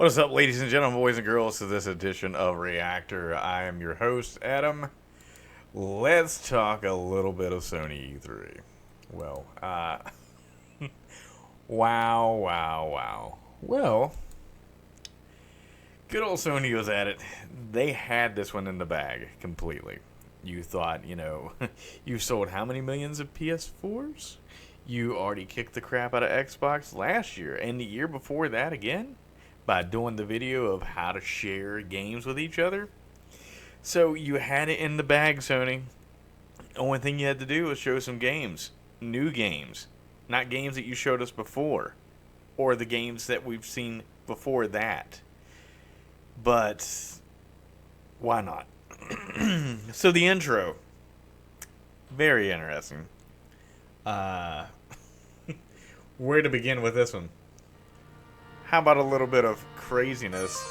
What is up, ladies and gentlemen, boys and girls, to this edition of Reactor. I am your host, Adam. Let's talk a little bit of Sony E3. Well, wow. Well, good old Sony was at it. They had this one in the bag completely. You thought, you sold how many millions of PS4s? You already kicked the crap out of Xbox last year, and the year before that again, by doing the video of how to share games with each other. So you had it in the bag, Sony. Only thing you had to do was show some games. New games. Not games that you showed us before. Or the games that we've seen before that. But why not? So the intro. Very interesting. Where to begin with this one? How about a little bit of craziness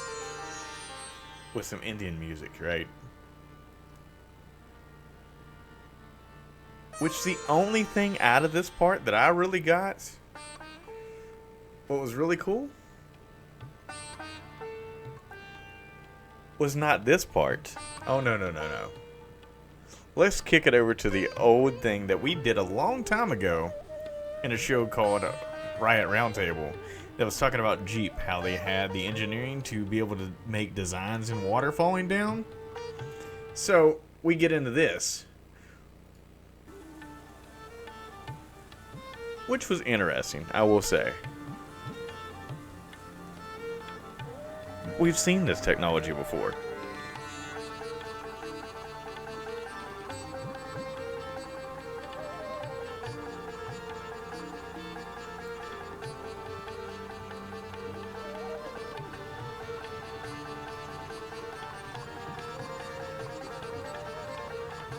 with some Indian music, right? Which the only thing out of this part that I really got, what was really cool, was not this part. Oh, no. Let's kick it over to the old thing that we did a long time ago in a show called Riot Roundtable. That was talking about Jeep, how they had the engineering to be able to make designs in water falling down. So we get into this, which was interesting, I will say. We've seen this technology before.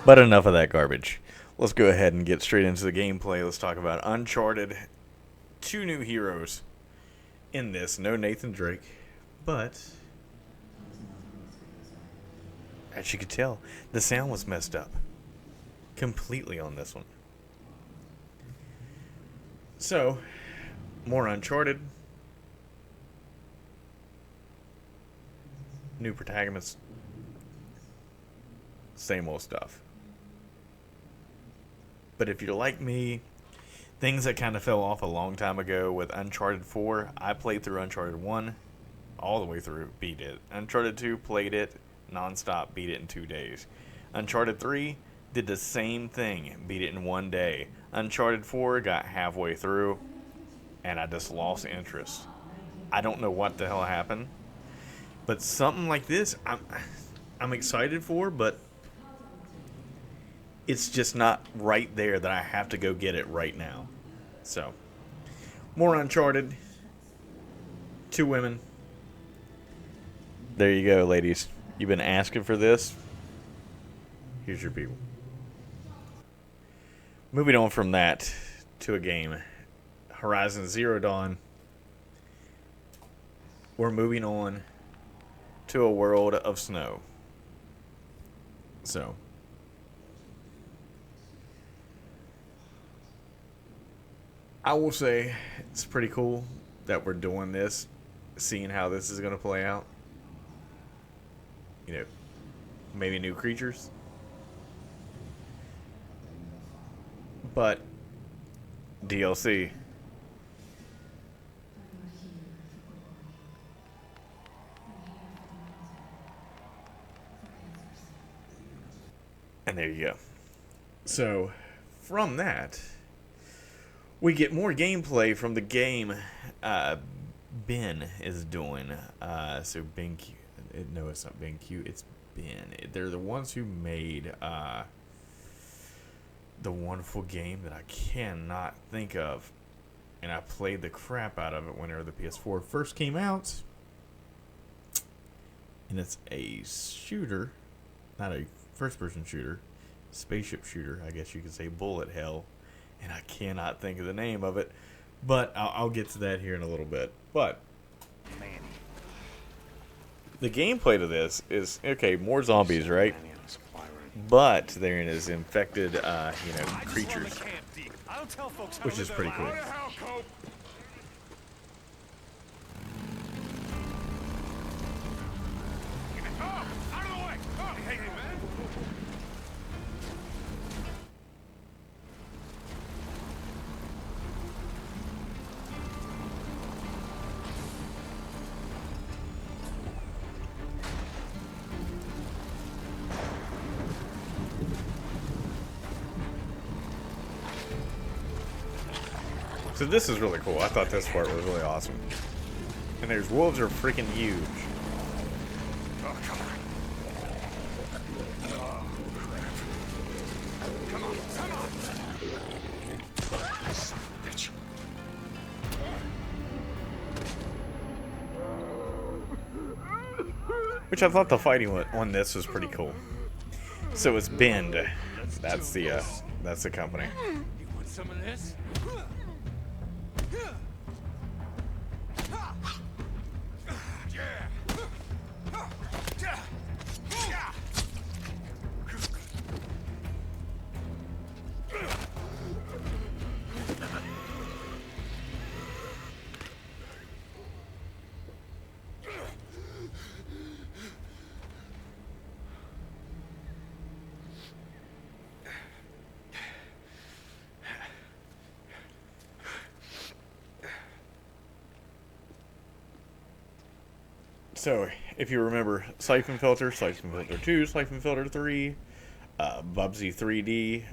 But enough of that garbage. Let's go ahead and get straight into the gameplay. Let's talk about Uncharted. 2 new heroes in this. No Nathan Drake. But, as you could tell, the sound was messed up. Completely on this one. So, more Uncharted. New protagonists. Same old stuff. But if you're like me, things that kind of fell off a long time ago with Uncharted 4, I played through Uncharted 1 all the way through, beat it. Uncharted 2, played it non-stop, beat it in 2 days. Uncharted 3, did the same thing, beat it in 1 day. Uncharted 4, got halfway through, and I just lost interest. I don't know what the hell happened, but something like this, I'm excited for, but it's just not right there that I have to go get it right now. So, more Uncharted. 2 women. There you go, ladies. You've been asking for this. Here's your people. Moving on from that to a game. Horizon Zero Dawn. We're moving on to a world of snow. So, I will say it's pretty cool that we're doing this, seeing how this is going to play out. Maybe new creatures. But DLC. And there you go. So, from that, we get more gameplay from the game Ben is doing. So BenQ. No, it's not BenQ. It's Ben. They're the ones who made the wonderful game that I cannot think of. And I played the crap out of it whenever the PS4 first came out. And it's a shooter. Not a first-person shooter. Spaceship shooter, I guess you could say. Bullet hell. And I cannot think of the name of it. But I'll get to that here in a little bit. But the gameplay to this is, okay, more zombies, right? But they're in as infected, creatures. Which is pretty cool. So this is really cool. I thought this part was really awesome. And there's wolves are freaking huge. Oh, come on. Oh, crap. Come on, come on. Son of a bitch. Which I thought the fighting on this was pretty cool. So it's Bend. That's the company. You want some of this? So, if you remember Siphon Filter 2, Siphon Filter 3, Bubsy 3D,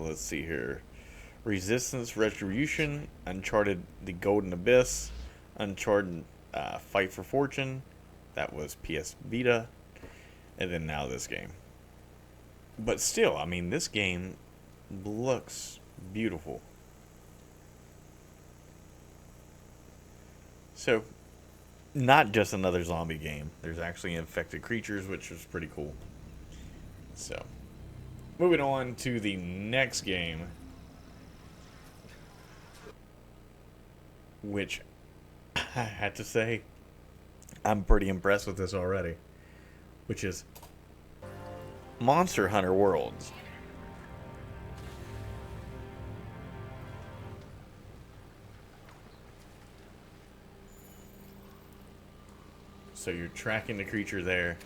let's see here, Resistance Retribution, Uncharted The Golden Abyss, Uncharted Fight for Fortune, that was PS Vita, and then now this game. But still, I mean, this game looks beautiful. So, not just another zombie game. There's actually infected creatures, which is pretty cool. So, moving on to the next game, which I had to say, I'm pretty impressed with this already, which is Monster Hunter Worlds. So you're tracking the creature there.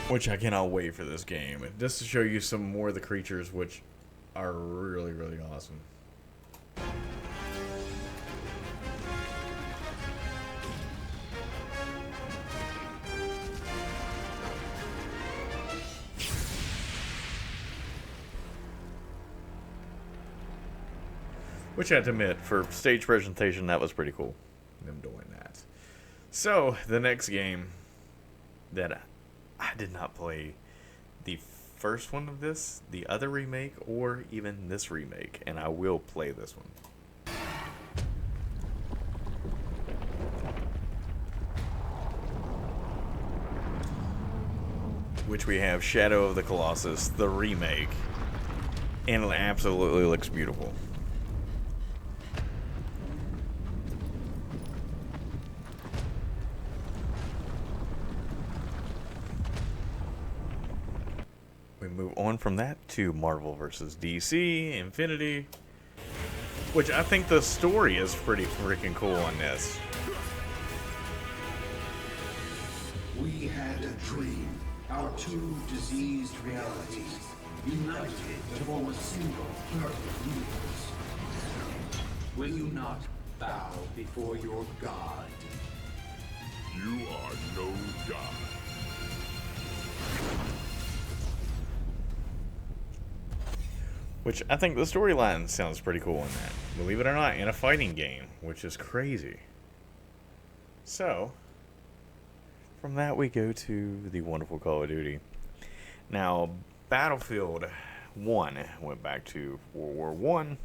Which I cannot wait for this game. Just to show you some more of the creatures, which are really, really awesome. Which I have to admit, for stage presentation, that was pretty cool. Them doing that. So, the next game that I did not play the first one of this, the other remake, or even this remake, and I will play this one. Which we have Shadow of the Colossus, the remake, and it absolutely looks beautiful. We move on from that to Marvel vs. DC, Infinity, which I think the story is pretty freaking cool on this. We had a dream, our two diseased realities, united to form a single perfect universe. Will you not bow before your god? You are no god. Which I think the storyline sounds pretty cool in that. Believe it or not, in a fighting game, which is crazy. So, from that we go to the wonderful Call of Duty. Now, Battlefield 1 went back to World War 1.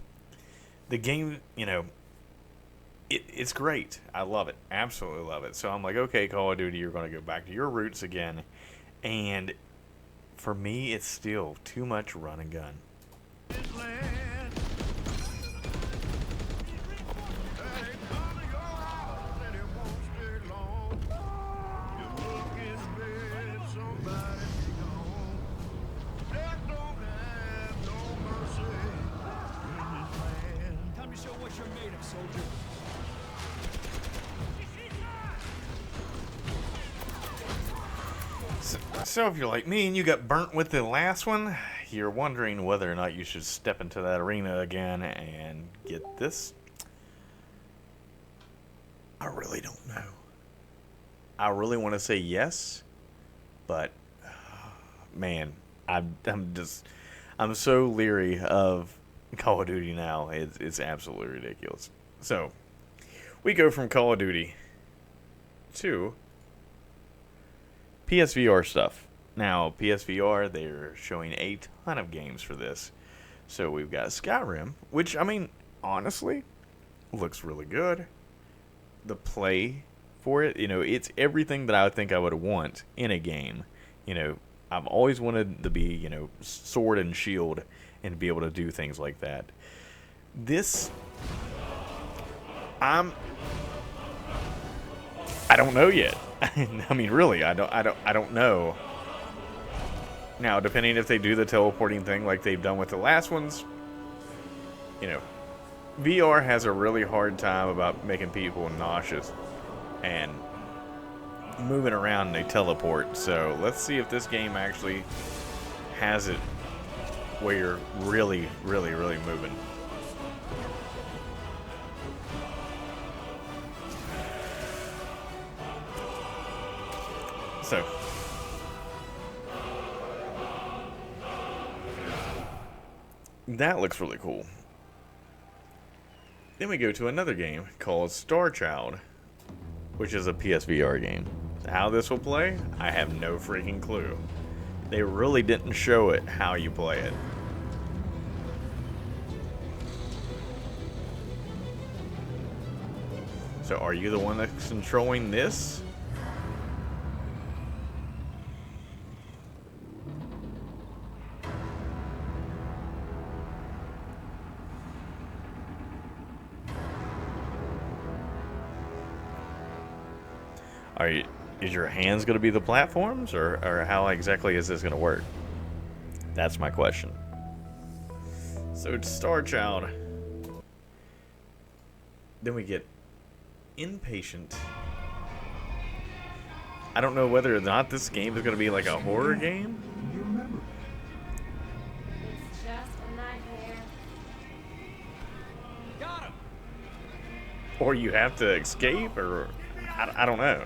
The game, you know, it's great. I love it. Absolutely love it. So I'm like, okay, Call of Duty, you're going to go back to your roots again. And for me, it's still too much run and gun. Time to show what you're made of, soldier. So if you're like me and you got burnt with the last one, you're wondering whether or not you should step into that arena again and get this. I really don't know. I really want to say yes, but man, I'm so leery of Call of Duty now. It's absolutely ridiculous. So we go from Call of Duty to PSVR stuff. Now, PSVR, they're showing a ton of games for this. So we've got Skyrim, which, I mean, honestly, looks really good. The play for it, you know, it's everything that I think I would want in a game. You know, I've always wanted to be, you know, sword and shield and be able to do things like that. This, I don't know yet. I mean, really, I don't know. Now, depending if they do the teleporting thing like they've done with the last ones, you know, VR has a really hard time about making people nauseous and moving around they teleport. So let's see if this game actually has it where you're really, really, really moving. So that looks really cool. Then we go to another game called Star Child, which is a PSVR game. How this will play, I have no freaking clue. They really didn't show it how you play it. So are you the one that's controlling this? Is your hands going to be the platforms, or how exactly is this going to work? That's my question. So it's Star Child. Then we get Inpatient. I don't know whether or not this game is going to be like a horror game. You remember? Just a nightmare. Got him. Or you have to escape, or I don't know.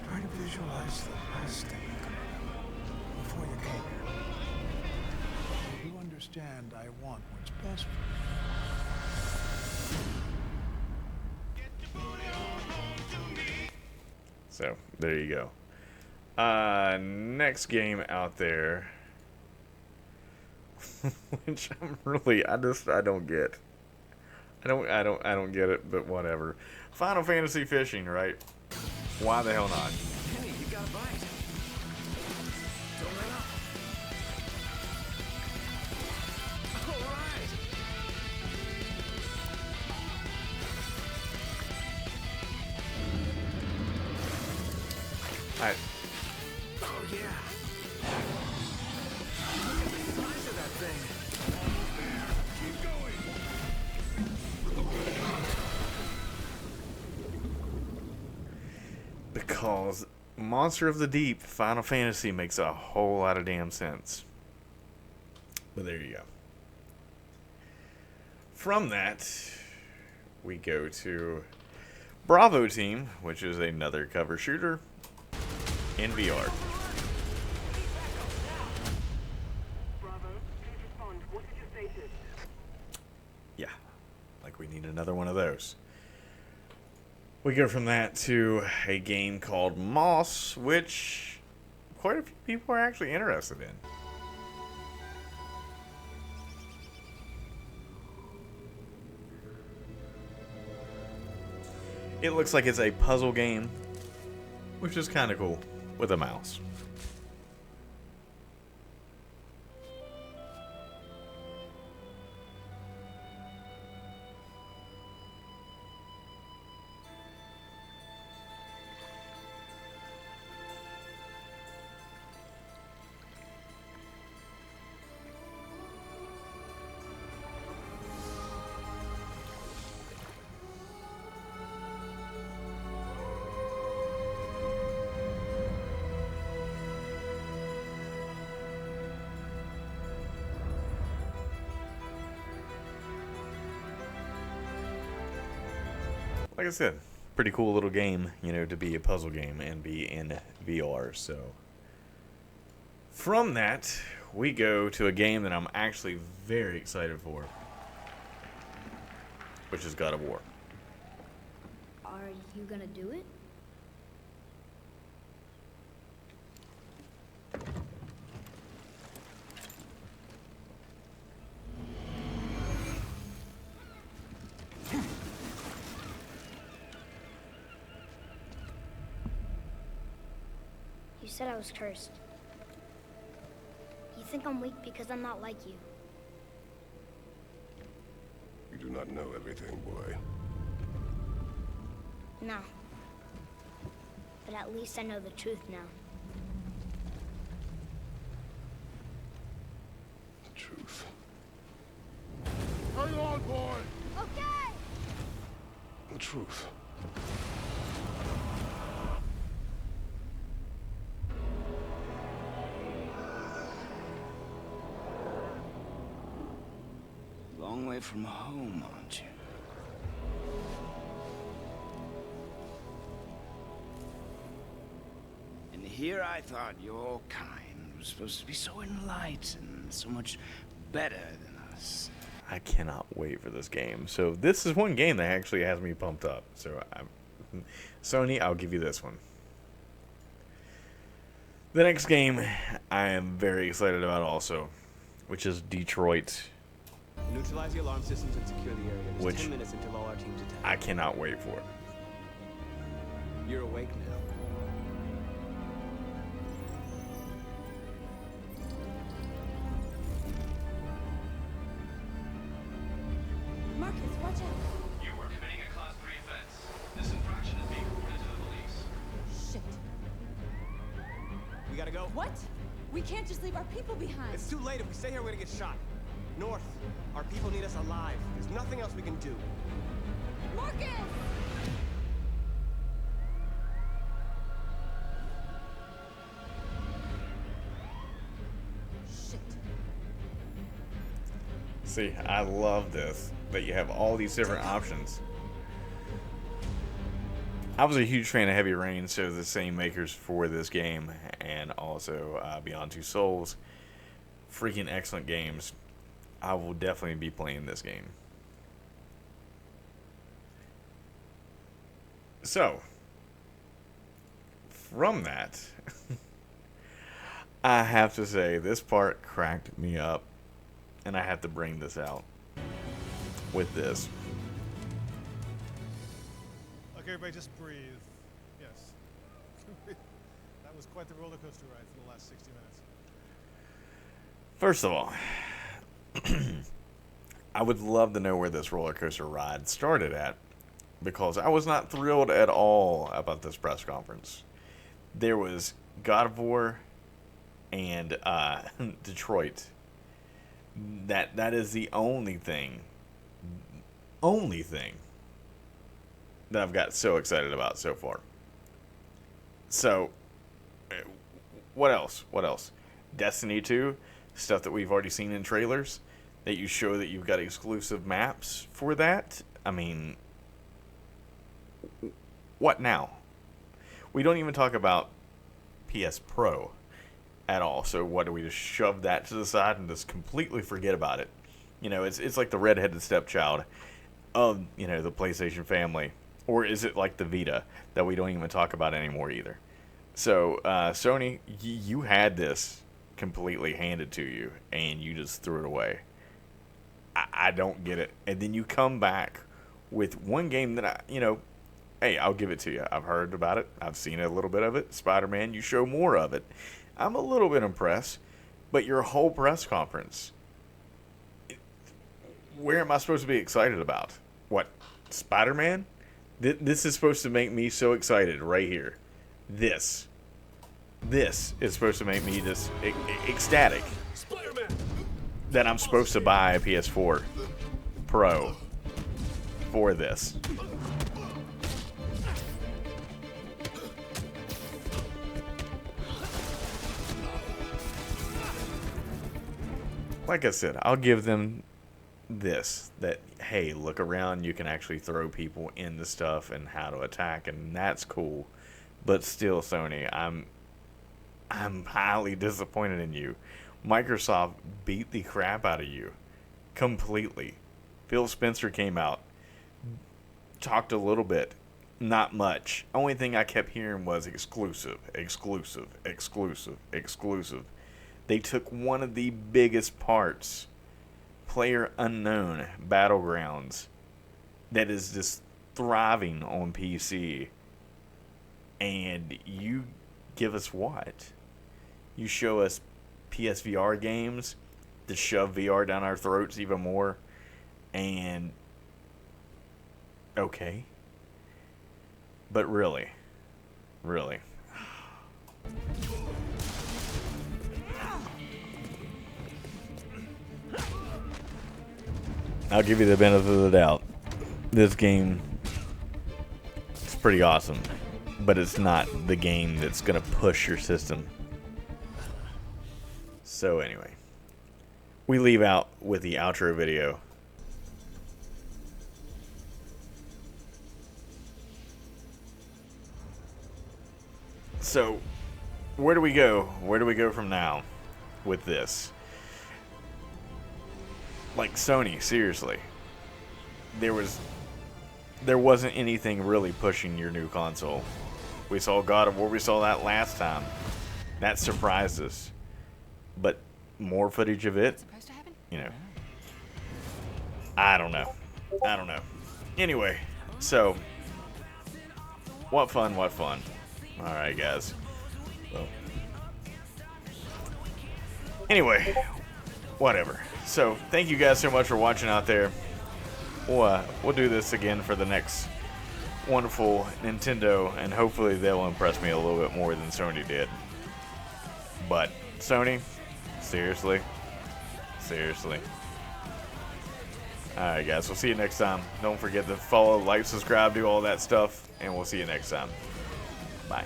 Try to visualize the last thing you can remember before you came here. You understand I want what's best for you. So there you go. Next game out there, which I'm really I don't get. I don't get it, but whatever. Final Fantasy Fishing, right? Why the hell not? Hey, you got a bite. Don't let up. All right. Oh yeah. Look at the size of that thing. Almost there. Keep going. Because Monster of the Deep Final Fantasy makes a whole lot of damn sense. But there you go. From that, we go to Bravo Team, which is another cover shooter in VR. Bravo Need another one of those. We go from that to a game called Moss, which quite a few people are actually interested in. It looks like it's a puzzle game, which is kind of cool, with a mouse. Like I said, pretty cool little game, you know, to be a puzzle game and be in VR. So from that, we go to a game that I'm actually very excited for, which is God of War. Are you gonna do it? You said I was cursed. You think I'm weak because I'm not like you. You do not know everything, boy. No. But at least I know the truth now. The truth. Hang on, boy! Okay! The truth. Long way from home, aren't you? And here I thought your kind was supposed to be so enlightened, so much better than us. I cannot wait for this game. So this is one game that actually has me pumped up. So Sony, I'll give you this one. The next game I am very excited about also, which is Detroit. Neutralize the alarm systems and secure the area. There's Which 10 minutes until all our teams attack. I cannot wait for it. You're awake now. Marcus, watch out. You were committing a Class 3 offense. This infraction is being reported to the police. Shit. We gotta go. What? We can't just leave our people behind. It's too late. If we stay here, we're gonna get shot. North. Our people need us alive. There's nothing else we can do. Marcus! Shit. See, I love this, that you have all these different options. I was a huge fan of Heavy Rain, so the same makers for this game, and also Beyond Two Souls. Freaking excellent games. I will definitely be playing this game. So, from that, I have to say this part cracked me up, and I have to bring this out with this. Okay, everybody, just breathe. Yes. That was quite the roller coaster ride for the last 60 minutes. First of all, I would love to know where this roller coaster ride started at, because I was not thrilled at all about this press conference. There was God of War and Detroit. That is the only thing that I've got so excited about so far. So, what else? What else? Destiny 2, stuff that we've already seen in trailers, that you show that you've got exclusive maps for that. I mean, what now? We don't even talk about PS Pro at all. So what, do we just shove that to the side and just completely forget about it? You know, it's like the redheaded stepchild. of, you know, the PlayStation family? Or is it like the Vita that we don't even talk about anymore either? So, Sony, you had this completely handed to you, and you just threw it away. I don't get it. And then you come back with one game that hey, I'll give it to you. I've heard about it. I've seen a little bit of it. Spider-Man, you show more of it. I'm a little bit impressed. But your whole press conference, where am I supposed to be excited about? What, Spider-Man? This is supposed to make me so excited right here. This is supposed to make me just ecstatic that I'm supposed to buy a PS4 Pro for this. Like I said, I'll give them this, that, hey, look around, you can actually throw people into stuff and how to attack, and that's cool. But still, Sony, I'm highly disappointed in you. Microsoft beat the crap out of you completely. Phil Spencer came out, talked a little bit, not much. Only thing I kept hearing was exclusive, exclusive, exclusive, exclusive. They took one of the biggest parts, Player Unknown Battlegrounds, that is just thriving on PC, and you give us what? You show us PSVR games to shove VR down our throats even more, and okay. But really, I'll give you the benefit of the doubt. This game is pretty awesome, but it's not the game that's going to push your system. So anyway, we leave out with the outro video. So, where do we go? Where do we go from now with this? Like, Sony, seriously. There wasn't anything really pushing your new console. We saw God of War, we saw that last time. That surprised us. But more footage of it, you know. I don't know. Anyway, so what fun. Alright, guys. Well, anyway, whatever. So, thank you guys so much for watching out there. We'll do this again for the next wonderful Nintendo, and hopefully they'll impress me a little bit more than Sony did. But, Sony, seriously. Alright, guys, we'll see you next time. Don't forget to follow, like, subscribe, do all that stuff, and we'll see you next time. Bye.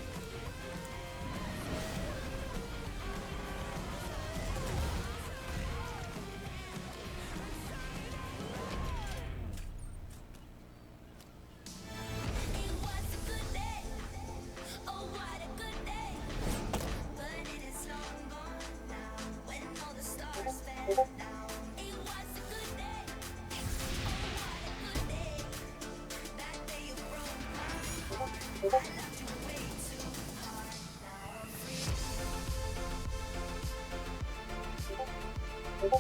Thank you.